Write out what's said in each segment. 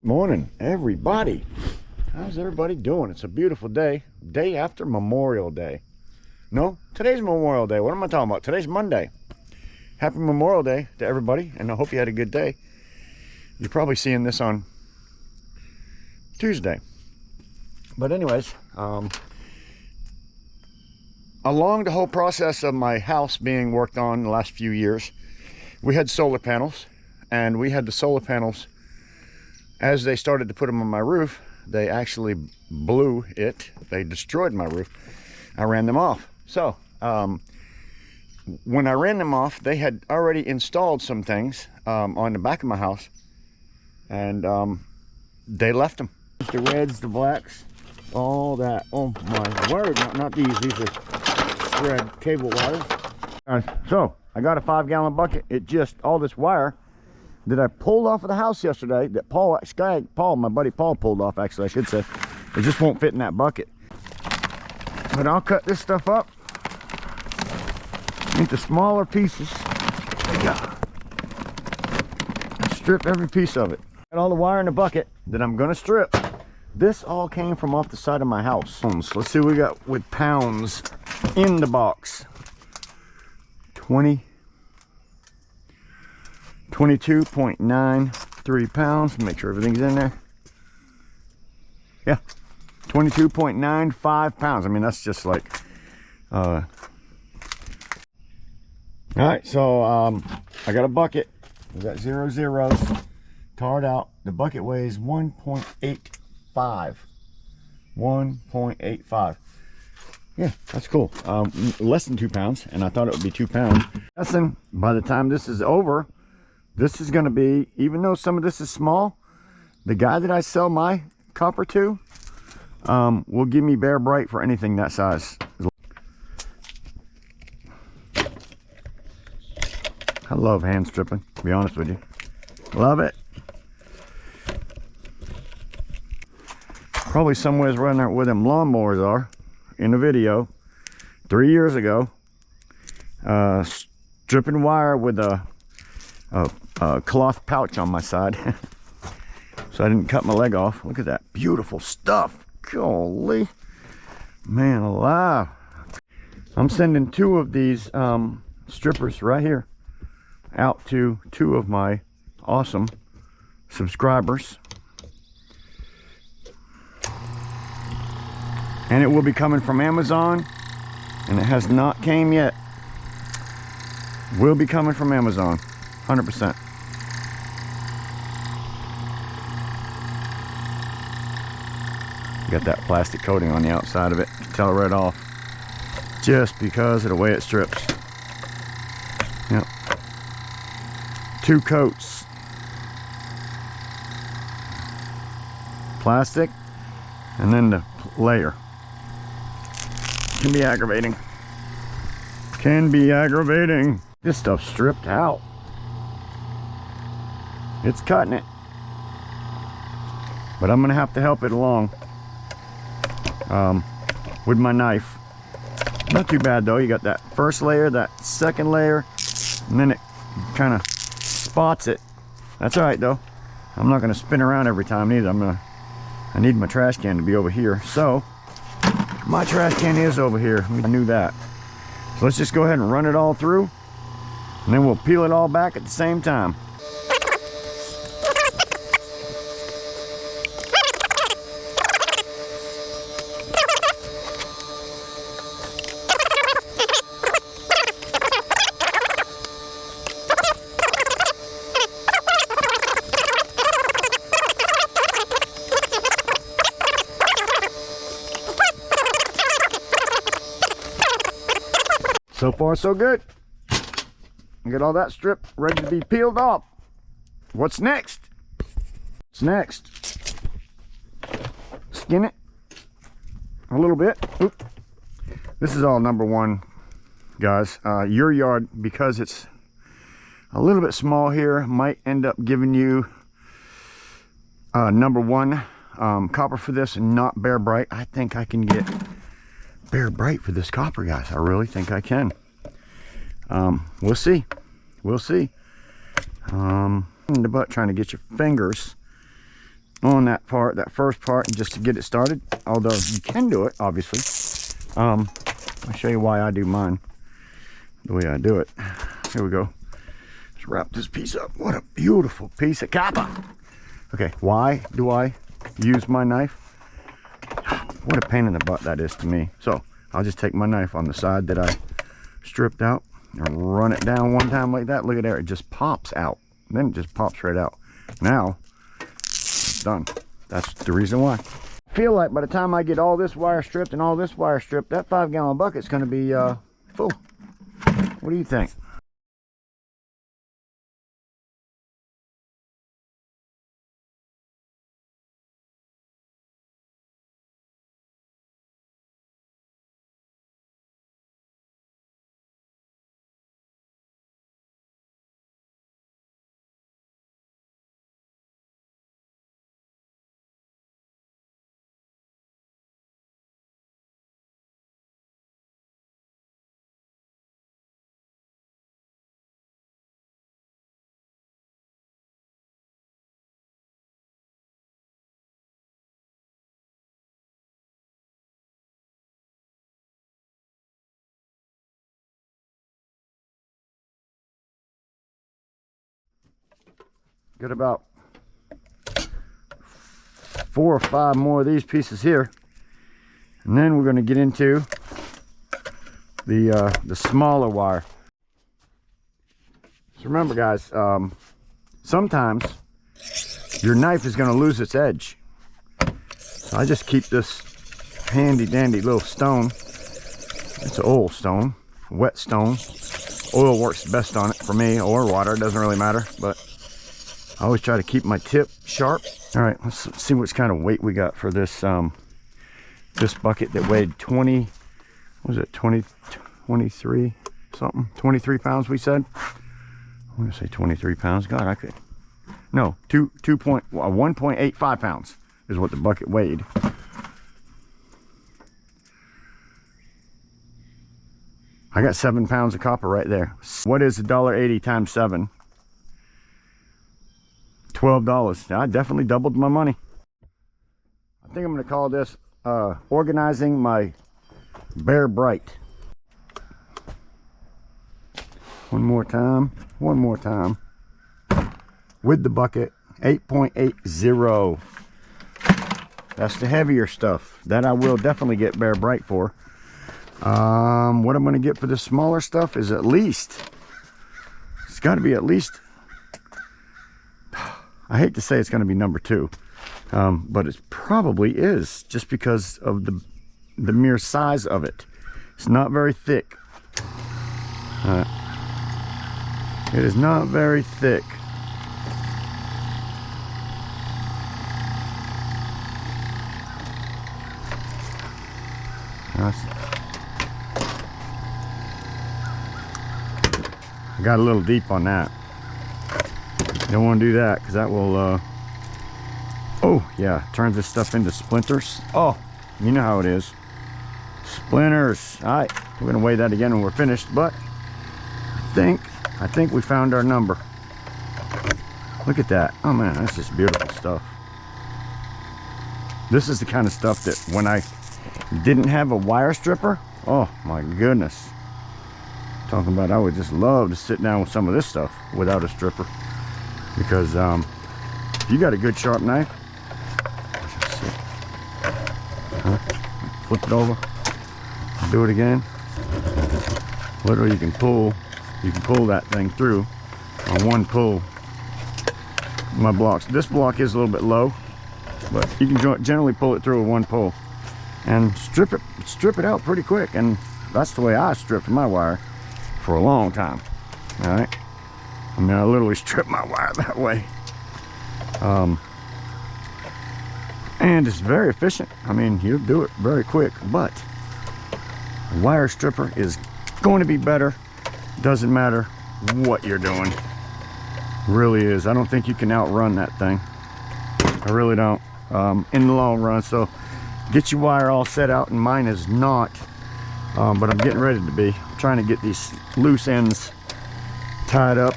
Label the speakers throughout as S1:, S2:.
S1: Morning, everybody. How's everybody doing? It's a beautiful day. Day after Memorial Day. No, today's Memorial Day. What am I talking about? Today's Monday. Happy Memorial Day to everybody, and I hope you had a good day. You're probably seeing this on Tuesday. But anyways, along the whole process of my house being worked on the last few years, we had solar panels, and we had the solar panels. As they started to put them on my roof, they actually blew it. They destroyed my roof. I ran them off. So when I ran them off, they had already installed some things on the back of my house, and they left them. The reds, the blacks, all that. Oh my word, not these are thread cable wires. So I got a 5-gallon bucket. It just, all this wire that I pulled off of the house yesterday, that Paul, my buddy Paul pulled off, actually I should say, it just won't fit in that bucket. But I'll cut this stuff up into smaller pieces. Strip every piece of it. Got all the wire in the bucket that I'm gonna strip. This all came from off the side of my house. Let's see what we got with pounds in the box. 22.93 pounds. Make sure everything's in there. Yeah, 22.95 pounds. I mean, that's just like all right, so I got a bucket. We got 0 zeros tarred out. The bucket weighs 1.85. 1.85. Yeah, that's cool. Less than 2 pounds, and I thought it would be 2 pounds. Listen, by the time this is over, this is going to be, even though some of this is small, the guy that I sell my copper to will give me bare bright for anything that size. I love hand stripping, to be honest with you. Love it. Probably somewhere's running there where them lawnmowers are in the video 3 years ago. Stripping wire with a cloth pouch on my side so I didn't cut my leg off. Look at that beautiful stuff. Golly, man alive. I'm sending 2 of these strippers right here out to 2 of my awesome subscribers, and it will be coming from Amazon, and it has not came yet. Will be coming from Amazon, 100%. Got that plastic coating on the outside of it. You can tell right off, just because of the way it strips. Yep. 2 coats. Plastic, and then the layer. Can be aggravating. Can be aggravating. This stuff's stripped out. It's cutting it, but I'm gonna have to help it along with my knife. Not too bad though. You got that first layer, that second layer, and then it kind of spots it. That's all right though. I'm not gonna spin around every time either. I need my trash can to be over here. So my trash can is over here. I knew that. So let's just go ahead and run it all through, and then we'll peel it all back at the same time. So far so good. Get all that strip ready to be peeled off. What's next? What's next? Skin it a little bit. Oop. This is all #1, guys. Your yard, because it's a little bit small here, might end up giving you #1 copper for this and not bare bright. I think I can get bare bright for this copper, guys. I really think I can. We'll see. We'll see. In the butt trying to get your fingers on that part, that first part, just to get it started. Although you can do it, obviously. I'll show you why I do mine the way I do it. Here we go. Let's wrap this piece up. What a beautiful piece of copper. Okay, why do I use my knife? What a pain in the butt that is to me. So I'll just take my knife on the side that I stripped out and run it down one time like that. Look at there, it just pops out. Then it just pops right out. Now it's done. That's the reason why. I feel like by the time I get all this wire stripped and all this wire stripped, that 5-gallon bucket's going to be full. What do you think? Got about 4 or 5 more of these pieces here, and then we're going to get into the smaller wire. So remember, guys, sometimes your knife is going to lose its edge. So I just keep this handy dandy little stone. It's an oil stone, wet stone. Oil works best on it for me, or water, it doesn't really matter, but I always try to keep my tip sharp. All right, let's see what kind of weight we got for this this bucket that weighed 20, what was it, 23 something, 23 pounds we said. I'm gonna say 23 pounds. God, I could, no, 1.85 pounds is what the bucket weighed. I got 7 pounds of copper right there. What is $1.80 times 7? $12. I definitely doubled my money. I think I'm going to call this organizing my Bear Bright. One more time with the bucket. 8.80. That's the heavier stuff that I will definitely get Bear Bright for. What I'm going to get for the smaller stuff is at least, it's got to be at least, I hate to say it's going to be number 2, but it probably is, just because of the mere size of it. It's not very thick. It is not very thick. I got a little deep on that. Don't want to do that, because that will oh yeah, turns this stuff into splinters. Oh, you know how it is, splinters. All right, we're gonna weigh that again when we're finished, but I think we found our number. Look at that. Oh man, that's just beautiful stuff. This is the kind of stuff that when I didn't have a wire stripper, oh my goodness, talking about, I would just love to sit down with some of this stuff without a stripper. Because if you got a good sharp knife, flip it over, do it again. Literally, you can pull that thing through on one pull. My blocks, this block is a little bit low, but you can generally pull it through with one pull and strip it out pretty quick. And that's the way I stripped my wire for a long time. All right. I mean, I literally strip my wire that way. And it's very efficient. I mean, you'll do it very quick, but a wire stripper is going to be better. Doesn't matter what you're doing. Really is. I don't think you can outrun that thing. I really don't, in the long run. So get your wire all set out, and mine is not, but I'm getting ready to be. I'm trying to get these loose ends tied up.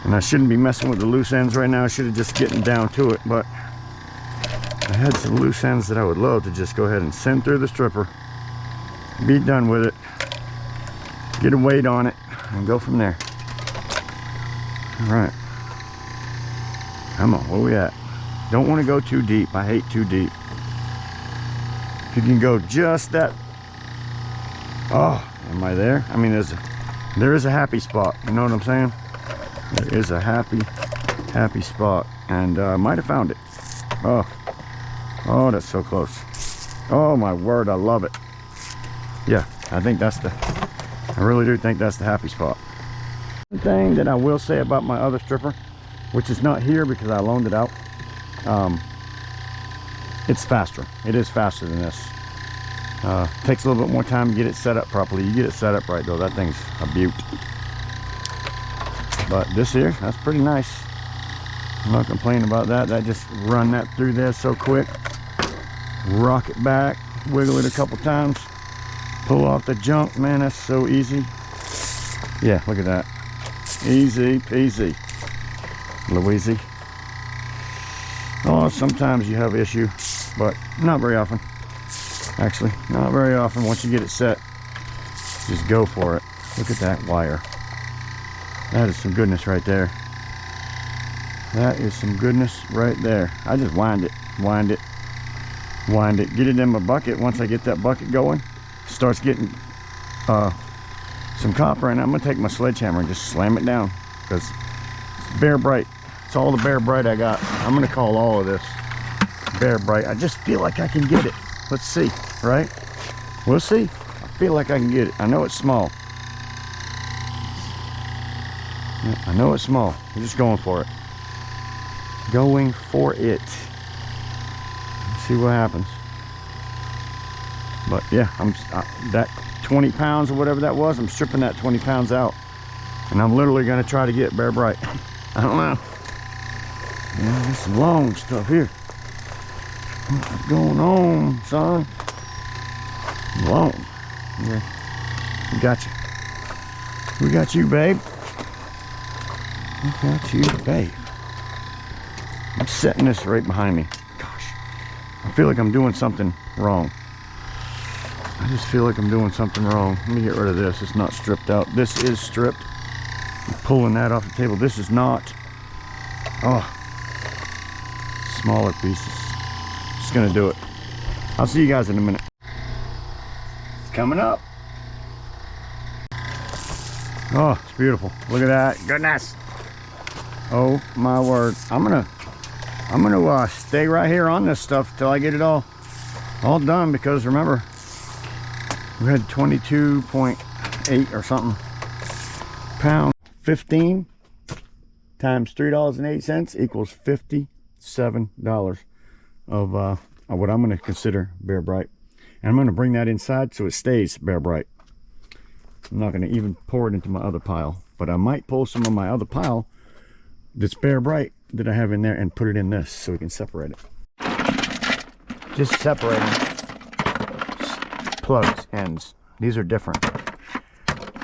S1: And I shouldn't be messing with the loose ends right now. I should have just getting down to it, but I had some loose ends that I would love to just go ahead and send through the stripper, be done with it, get a weight on it, and go from there. All right, come on, where we at? Don't want to go too deep. I hate too deep. If you can go just that, oh, am I there? I mean, there is a happy spot, you know what I'm saying? There is a happy spot, and I might have found it. Oh, that's so close. Oh my word, I love it. Yeah, I think that's I really do think that's the happy spot. One thing that I will say about my other stripper, which is not here because I loaned it out, it's faster. It is faster than this. Takes a little bit more time to get it set up properly. You get it set up right though, that thing's a beaut. But this here, that's pretty nice. I'm not complaining about that. That just run that through there so quick. Rock it back, wiggle it a couple times, pull off the junk. Man, that's so easy. Yeah, look at that. Easy peasy, Louise. Oh, sometimes you have issue, but not very often. Actually, not very often. Once you get it set, just go for it. Look at that wire. That is some goodness right there. That is some goodness right there. I just wind it, get it in my bucket. Once I get that bucket going, starts getting some copper, and I'm gonna take my sledgehammer and just slam it down, because it's Bear Bright. It's all the Bear Bright I got. I'm gonna call all of this Bear Bright. I just feel like I can get it. Let's see, right? We'll see. I feel like I can get it. I know it's small. Yeah, I know it's small. I'm just going for it. Going for it. Let's see what happens. But yeah, that 20 pounds or whatever that was, I'm stripping that 20 pounds out, and I'm literally going to try to get Bear Bright. I don't know. Yeah, there's some long stuff here. What's going on, son? Long. Yeah, we got you. We got you, babe. We got you, babe. I'm setting this right behind me. Gosh, I feel like I'm doing something wrong. I just feel like I'm doing something wrong. Let me get rid of this. It's not stripped out. This is stripped. I'm pulling that off the table. This is not. Oh, smaller pieces. Just gonna do it. I'll see you guys in a minute. It's coming up. Oh, it's beautiful. Look at that. Goodness. Oh my word. I'm gonna stay right here on this stuff till I get it all done, because remember, we had 22.8 or something pound. 15 times $3.08 equals $57 of what I'm going to consider Bear Bright, and I'm going to bring that inside so it stays Bear Bright. I'm not going to even pour it into my other pile, but I might pull some of my other pile that's Bear Bright that I have in there and put it in this so we can separate it. Just separating plugs, ends. These are different.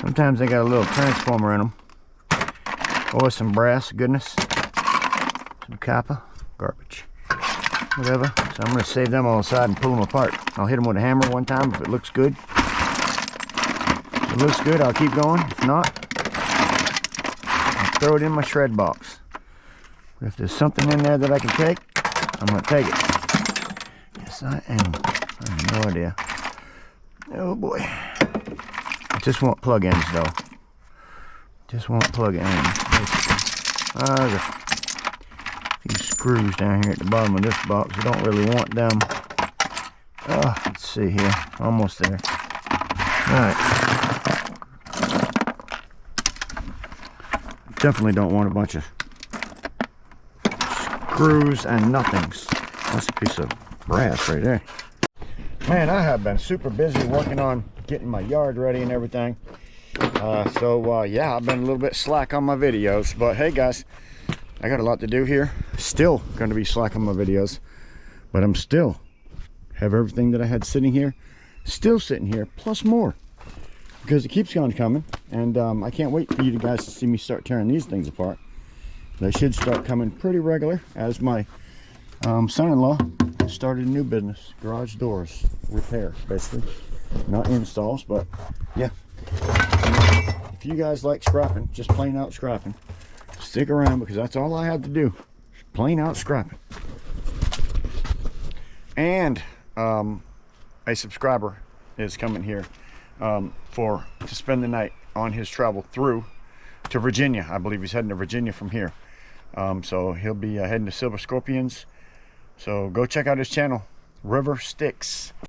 S1: Sometimes they got a little transformer in them, or some brass goodness, some copper, garbage, whatever. So I'm going to save them all aside and pull them apart. I'll hit them with a hammer one time if it looks good. If it looks good, I'll keep going. If not, I'll throw it in my shred box. But if there's something in there that I can take, I'm going to take it. Yes, I am. I have no idea. Oh boy. I just want plug ends though. Just want plug ends. There's a few screws down here at the bottom of this box. I don't really want them. Oh, let's see here. Almost there. Alright. Definitely don't want a bunch of screws and nothings. That's a piece of brass right there. Man, I have been super busy working on getting my yard ready and everything. Yeah, I've been a little bit slack on my videos, but hey guys, I got a lot to do here. Still going to be slack on my videos, but I'm still have everything that I had sitting here, still sitting here, plus more, because it keeps on coming, and I can't wait for you guys to see me start tearing these things apart. They should start coming pretty regular as my son-in-law started a new business, garage doors repair, basically. Not installs, but yeah. If you guys like scrapping, just plain out scrapping, stick around, because that's all I have to do, plain out scrapping. And a subscriber is coming here to spend the night on his travel through to Virginia. I believe he's heading to Virginia from here. So he'll be heading to Silver Scorpions. So go check out his channel, River Sticks.